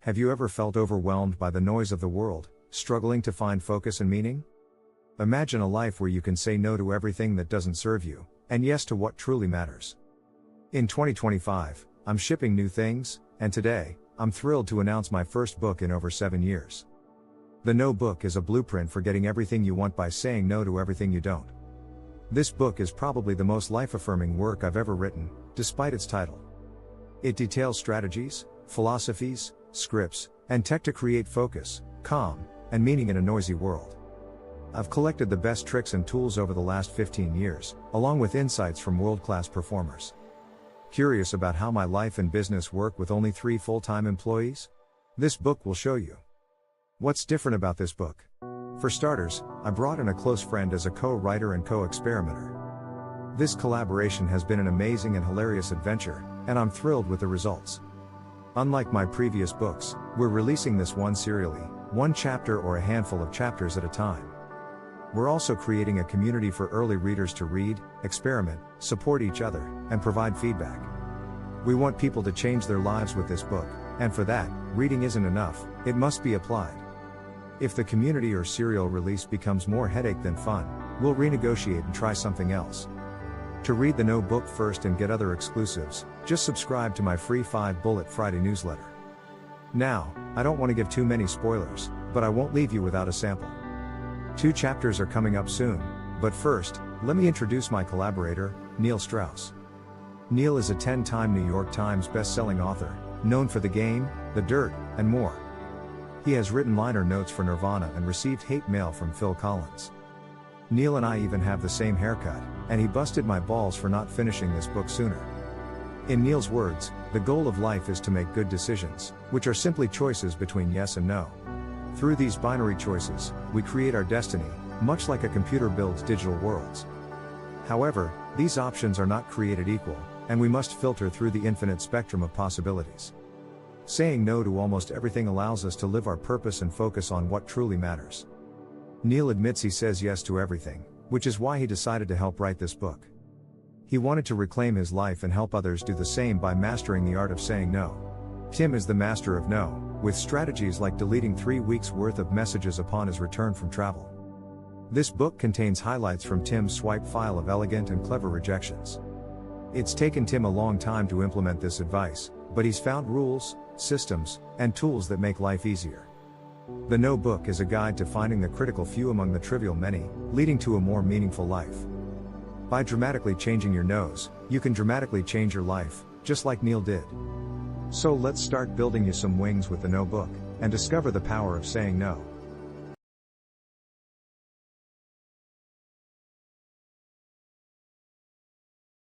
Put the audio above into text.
Have you ever felt overwhelmed by the noise of the world, struggling to find focus and meaning? Imagine a life where you can say no to everything that doesn't serve you, and yes to what truly matters. In 2025, I'm shipping new things, and today, I'm thrilled to announce my first book in over 7 years. The No Book is a blueprint for getting everything you want by saying no to everything you don't. This book is probably the most life-affirming work I've ever written, despite its title. It details strategies, philosophies, scripts, and tech to create focus, calm, and meaning in a noisy world. I've collected the best tricks and tools over the last 15 years, along with insights from world-class performers. Curious about how my life and business work with only 3 full-time employees? This book will show you. What's different about this book? For starters, I brought in a close friend as a co-writer and co-experimenter. This collaboration has been an amazing and hilarious adventure, and I'm thrilled with the results. Unlike my previous books, we're releasing this one serially, one chapter or a handful of chapters at a time. We're also creating a community for early readers to read, experiment, support each other, and provide feedback. We want people to change their lives with this book, and for that, reading isn't enough, it must be applied. If the community or serial release becomes more headache than fun, we'll renegotiate and try something else. To read the No Book first and get other exclusives, just subscribe to my free 5-bullet Friday newsletter. Now, I don't want to give too many spoilers, but I won't leave you without a sample. 2 chapters are coming up soon, but first, let me introduce my collaborator, Neil Strauss. Neil is a 10-time New York Times best-selling author, known for The Game, The Dirt, and more. He has written liner notes for Nirvana and received hate mail from Phil Collins. Neil and I even have the same haircut, and he busted my balls for not finishing this book sooner. In Neil's words, the goal of life is to make good decisions, which are simply choices between yes and no. Through these binary choices, we create our destiny, much like a computer builds digital worlds. However, these options are not created equal, and we must filter through the infinite spectrum of possibilities. Saying no to almost everything allows us to live our purpose and focus on what truly matters. Neil admits he says yes to everything, which is why he decided to help write this book. He wanted to reclaim his life and help others do the same by mastering the art of saying no. Tim is the master of no, with strategies like deleting 3 weeks' worth of messages upon his return from travel. This book contains highlights from Tim's swipe file of elegant and clever rejections. It's taken Tim a long time to implement this advice, but he's found rules, systems, and tools that make life easier. The No Book is a guide to finding the critical few among the trivial many, leading to a more meaningful life. By dramatically changing your no's, you can dramatically change your life, just like Neil did. So let's start building you some wings with the No Book, and discover the power of saying no.